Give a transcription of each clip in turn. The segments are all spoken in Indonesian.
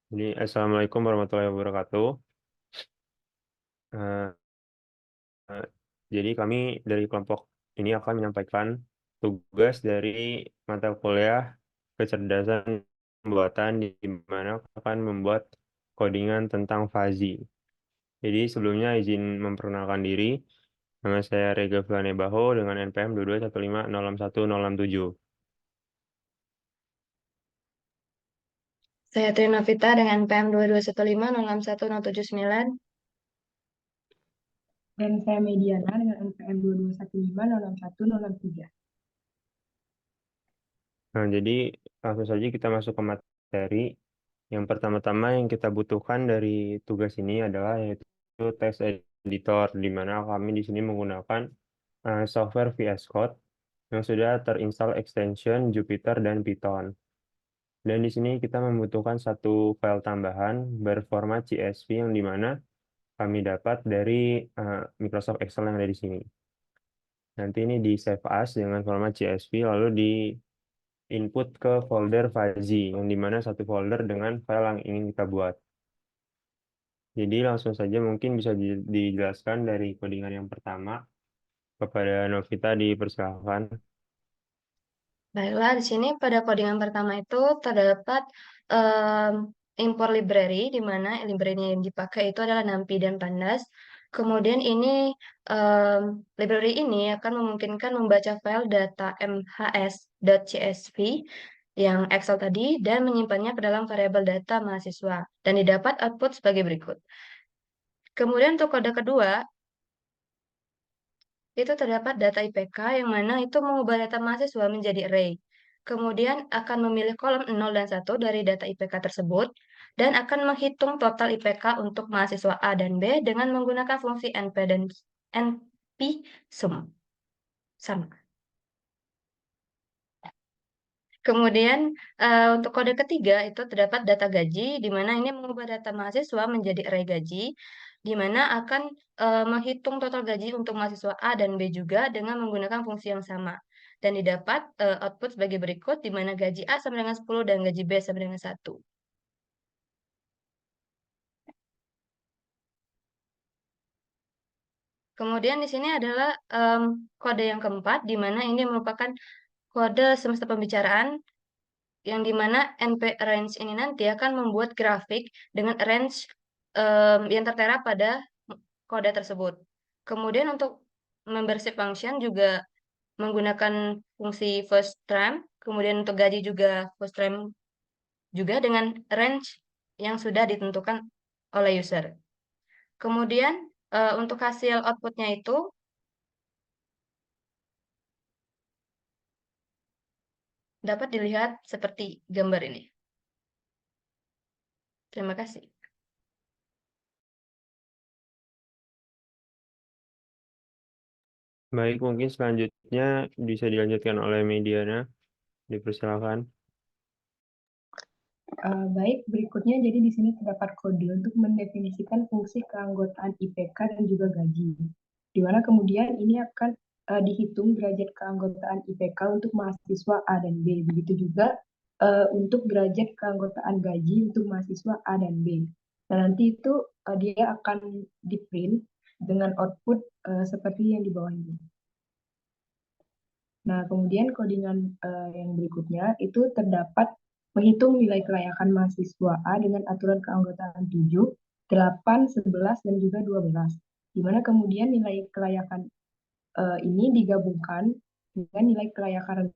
Jadi, Assalamualaikum warahmatullahi wabarakatuh. Eh, eh, jadi kami dari kelompok ini akan menyampaikan tugas dari mata kuliah kecerdasan buatan di mana akan membuat codingan tentang fuzzy. Jadi sebelumnya izin memperkenalkan diri. Nama saya Rega Fulane Baho dengan NPM 221506106 Saya Trina Vita dengan PM 2215061079. Dan saya Mediana dengan NPM 2215061063. Nah, jadi langsung saja kita masuk ke materi. Yang pertama-tama yang kita butuhkan dari tugas ini adalah yaitu text editor, di mana kami di sini menggunakan software VS Code yang sudah terinstall extension Jupyter dan Python. Dan di sini kita membutuhkan satu file tambahan berformat CSV yang di mana kami dapat dari Microsoft Excel yang ada di sini. Nanti ini di save as dengan format CSV lalu di input ke folder fuzzy, yang dimana satu folder dengan file yang ingin kita buat. Jadi langsung saja mungkin bisa dijelaskan dari codingan yang pertama kepada Novita, dipersilakan. Baiklah, di sini pada codingan pertama itu terdapat em, import library, di mana library yang dipakai itu adalah NumPy dan Pandas. Kemudian ini library ini akan memungkinkan membaca file data mhs.csv yang Excel tadi dan menyimpannya ke dalam variabel data mahasiswa dan didapat output sebagai berikut. Kemudian untuk kode kedua, itu terdapat data IPK yang mana itu mengubah data mahasiswa menjadi array. Kemudian akan memilih kolom 0 dan 1 dari data IPK tersebut dan akan menghitung total IPK untuk mahasiswa A dan B dengan menggunakan fungsi NP dan NP sum. Sama. Kemudian untuk kode ketiga itu terdapat data gaji, di mana ini mengubah data mahasiswa menjadi array gaji, di mana akan menghitung total gaji untuk mahasiswa A dan B juga dengan menggunakan fungsi yang sama. Dan didapat output sebagai berikut, di mana gaji A sama dengan 10 dan gaji B sama dengan 1. Kemudian di sini adalah kode yang keempat, di mana ini merupakan kode semesta pembicaraan yang dimana NP Arrange ini nanti akan membuat grafik dengan range yang tertera pada kode tersebut. Kemudian untuk membership function juga menggunakan fungsi first term, kemudian untuk gaji juga first term juga dengan range yang sudah ditentukan oleh user. Kemudian untuk hasil outputnya itu dapat dilihat seperti gambar ini. Terima kasih. Baik, mungkin selanjutnya bisa dilanjutkan oleh Mediana, dipersilakan. Baik, berikutnya jadi di sini terdapat kode untuk mendefinisikan fungsi keanggotaan IPK dan juga gaji. Di mana kemudian ini akan dihitung derajat keanggotaan IPK untuk mahasiswa A dan B. Begitu juga untuk derajat keanggotaan gaji untuk mahasiswa A dan B. Nah, nanti itu dia akan di-print dengan output seperti yang di bawah ini. Nah, kemudian codingan yang berikutnya itu terdapat menghitung nilai kelayakan mahasiswa A dengan aturan keanggotaan 7, 8, 11, dan juga 12. Di mana kemudian nilai kelayakan ini digabungkan dengan nilai kelayakan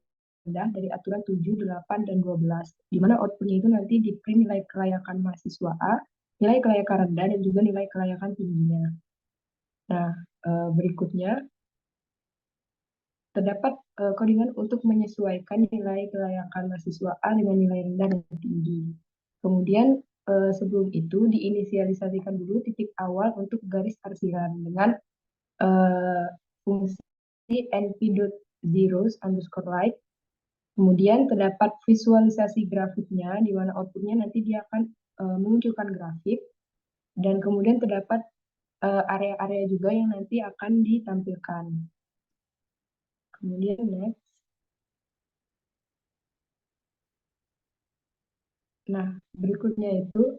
rendah dari aturan 7, 8, dan 12. Di mana outputnya itu nanti di print nilai kelayakan mahasiswa A, nilai kelayakan rendah, dan juga nilai kelayakan tingginya. Nah, berikutnya terdapat codingan untuk menyesuaikan nilai kelayakan mahasiswa A dengan nilai rendah dan tinggi. Kemudian sebelum itu diinisialisasikan dulu titik awal untuk garis arsiran dengan fungsi np.zeros underscore light. Kemudian terdapat visualisasi grafiknya, di mana outputnya nanti dia akan menunjukkan grafik. Dan kemudian terdapat area-area juga yang nanti akan ditampilkan. Kemudian next. Nah, berikutnya itu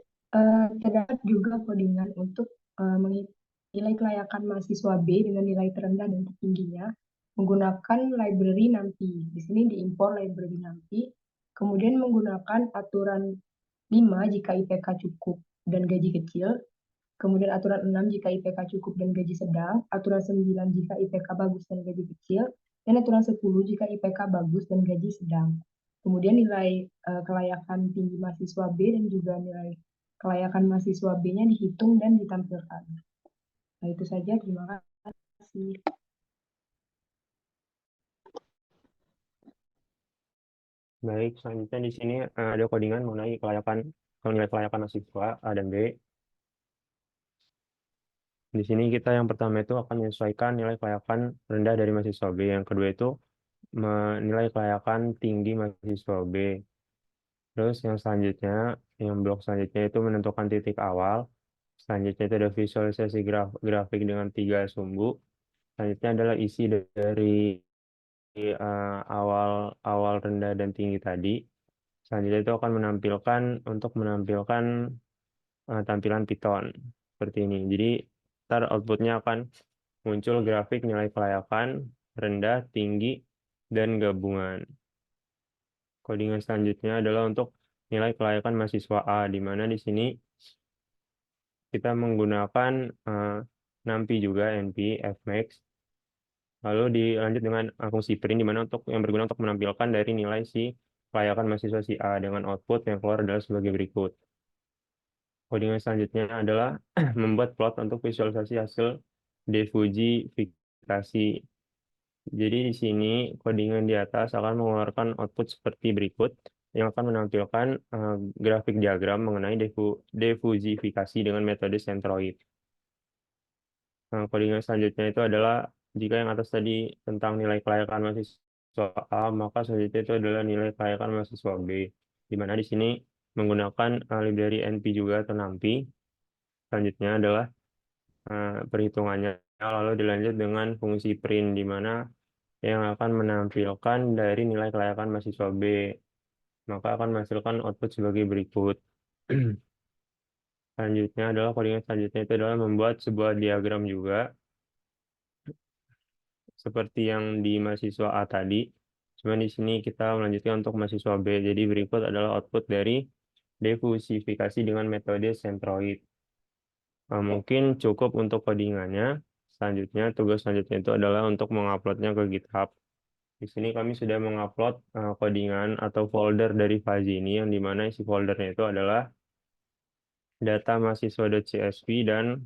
terdapat juga codingan untuk nilai kelayakan mahasiswa B dengan nilai terendah dan tertingginya menggunakan library NumPy. Di sini diimpor library NumPy, kemudian menggunakan aturan 5 jika IPK cukup dan gaji kecil, kemudian aturan 6 jika IPK cukup dan gaji sedang, aturan 9 jika IPK bagus dan gaji kecil, dan aturan 10 jika IPK bagus dan gaji sedang. Kemudian nilai kelayakan tinggi mahasiswa B dan juga nilai kelayakan mahasiswa B-nya dihitung dan ditampilkan. Nah, itu saja. Terima kasih. Baik, selanjutnya di sini ada codingan mengenai nilai kelayakan mahasiswa A dan B. Di sini kita yang pertama itu akan menyesuaikan nilai kelayakan rendah dari mahasiswa B. Yang kedua itu menilai kelayakan tinggi mahasiswa B. Terus yang selanjutnya, yang blok selanjutnya itu menentukan titik awal. Selanjutnya itu ada visualisasi grafik dengan 3 sumbu. Selanjutnya adalah isi dari awal awal rendah dan tinggi tadi. Selanjutnya itu akan menampilkan tampilan Python seperti ini. Jadi ntar outputnya akan muncul grafik nilai kelayakan rendah, tinggi, dan gabungan. Codingan selanjutnya adalah untuk nilai kelayakan mahasiswa A, di mana di sini kita menggunakan NumPy juga, NP, Fmax. Lalu dilanjut dengan fungsi print, di mana yang berguna untuk menampilkan dari nilai si kelayakan mahasiswa si A dengan output yang keluar adalah sebagai berikut. Codingan selanjutnya adalah membuat plot untuk visualisasi hasil diffusifikasi. Jadi di sini codingan di atas akan mengeluarkan output seperti berikut yang akan menampilkan grafik diagram mengenai diffusifikasi dengan metode centroid. Nah, codingan selanjutnya itu adalah jika yang atas tadi tentang nilai kelayakan mahasiswa A, maka selanjutnya itu adalah nilai kelayakan mahasiswa B, di mana di sini menggunakan library NP juga atau NumPy. Selanjutnya adalah perhitungannya, lalu dilanjut dengan fungsi print, di mana yang akan menampilkan dari nilai kelayakan mahasiswa B, maka akan menghasilkan output sebagai berikut. Selanjutnya adalah codingan selanjutnya itu adalah membuat sebuah diagram juga seperti yang di mahasiswa A tadi. Cuma di sini kita melanjutkan untuk mahasiswa B. Jadi berikut adalah output dari diffusifikasi dengan metode centroid. Mungkin cukup untuk codingannya. Selanjutnya, tugas selanjutnya itu adalah untuk menguploadnya ke GitHub. Di sini kami sudah mengupload codingan atau folder dari Fazi ini, yang dimana isi foldernya itu adalah data mahasiswa.csv, dan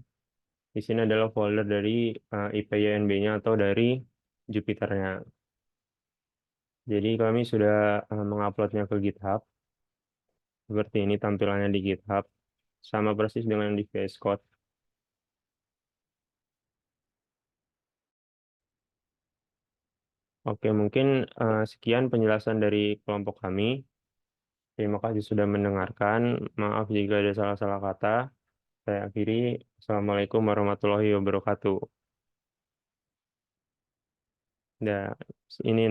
di sini adalah folder dari IPYNB-nya atau dari Jupyter-nya. Jadi kami sudah menguploadnya ke GitHub. Seperti ini tampilannya di GitHub. Sama persis dengan di VS Code. Oke, mungkin sekian penjelasan dari kelompok kami. Terima kasih sudah mendengarkan. Maaf jika ada salah-salah kata. Saya akhiri. Assalamualaikum warahmatullahi wabarakatuh. Nah, ini